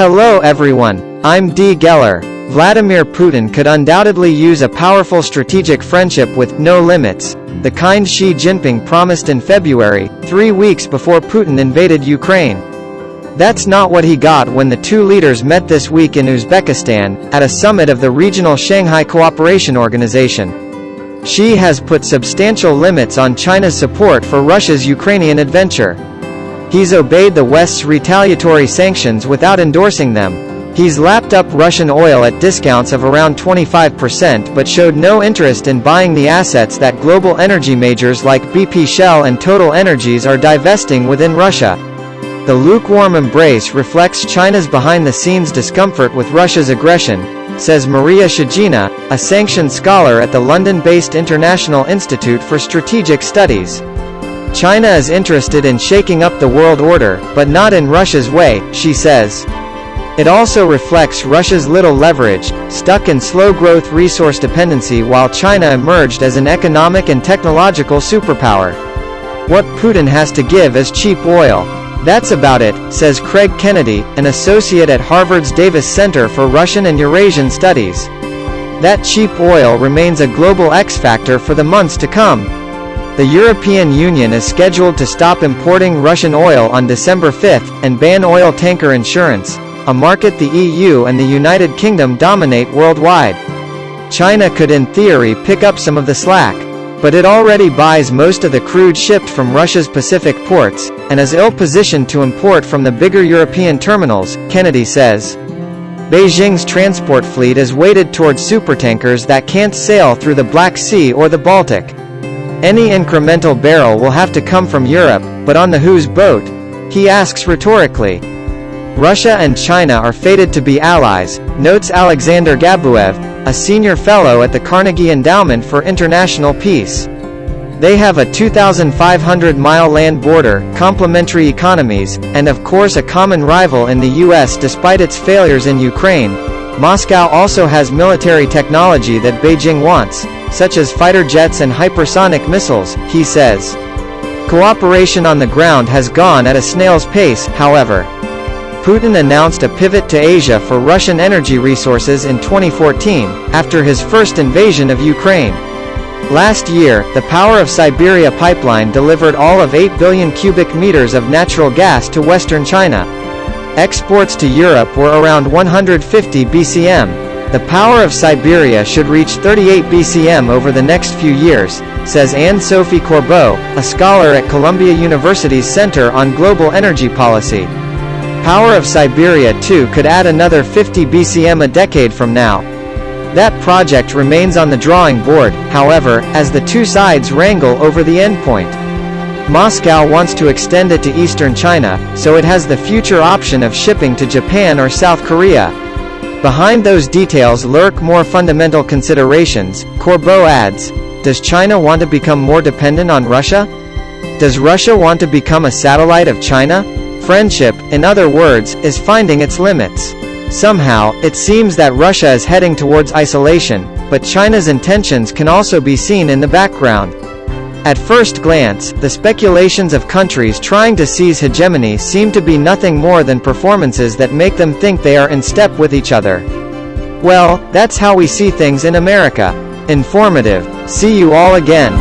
Hello everyone, I'm D. Geller. Vladimir Putin could undoubtedly use a powerful strategic friendship with no limits, the kind Xi Jinping promised in February, 3 weeks before Putin invaded Ukraine. That's not what he got when the two leaders met this week in Uzbekistan, at a summit of the regional Shanghai Cooperation Organization. Xi has put substantial limits on China's support for Russia's Ukrainian adventure. He's obeyed the West's retaliatory sanctions without endorsing them. He's lapped up Russian oil at discounts of around 25% but showed no interest in buying the assets that global energy majors like BP, Shell and Total Energies are divesting within Russia. The lukewarm embrace reflects China's behind-the-scenes discomfort with Russia's aggression, says Maria Shigina, a sanctioned scholar at the London-based International Institute for Strategic Studies. China is interested in shaking up the world order, but not in Russia's way, she says. It also reflects Russia's little leverage, stuck in slow-growth resource dependency while China emerged as an economic and technological superpower. What Putin has to give is cheap oil. That's about it, says Craig Kennedy, an associate at Harvard's Davis Center for Russian and Eurasian Studies. That cheap oil remains a global X-factor for the months to come. The European Union is scheduled to stop importing Russian oil on December 5 and ban oil tanker insurance, a market the EU and the United Kingdom dominate worldwide. China could in theory pick up some of the slack, but it already buys most of the crude shipped from Russia's Pacific ports, and is ill-positioned to import from the bigger European terminals, Kennedy says. Beijing's transport fleet is weighted towards supertankers that can't sail through the Black Sea or the Baltic. Any incremental barrel will have to come from Europe, but on the whose boat? He asks rhetorically. Russia and China are fated to be allies, notes Alexander Gabuev, a senior fellow at the Carnegie Endowment for International Peace. They have a 2,500-mile land border, complementary economies, and of course a common rival in the US despite its failures in Ukraine. Moscow also has military technology that Beijing wants, such as fighter jets and hypersonic missiles, he says. Cooperation on the ground has gone at a snail's pace, however. Putin announced a pivot to Asia for Russian energy resources in 2014, after his first invasion of Ukraine. Last year, the Power of Siberia pipeline delivered all of 8 billion cubic meters of natural gas to western China. Exports to Europe were around 150 BCM. The Power of Siberia should reach 38 BCM over the next few years, says Anne-Sophie Corbeau, a scholar at Columbia University's Center on Global Energy Policy. Power of Siberia 2 could add another 50 BCM a decade from now. That project remains on the drawing board, however, as the two sides wrangle over the endpoint. Moscow wants to extend it to eastern China, so it has the future option of shipping to Japan or South Korea. Behind those details lurk more fundamental considerations, Corbeau adds. Does China want to become more dependent on Russia? Does Russia want to become a satellite of China? Friendship, in other words, is finding its limits. Somehow, it seems that Russia is heading towards isolation, but China's intentions can also be seen in the background. At first glance, the speculations of countries trying to seize hegemony seem to be nothing more than performances that make them think they are in step with each other. Well, that's how we see things in America. Informative. See you all again.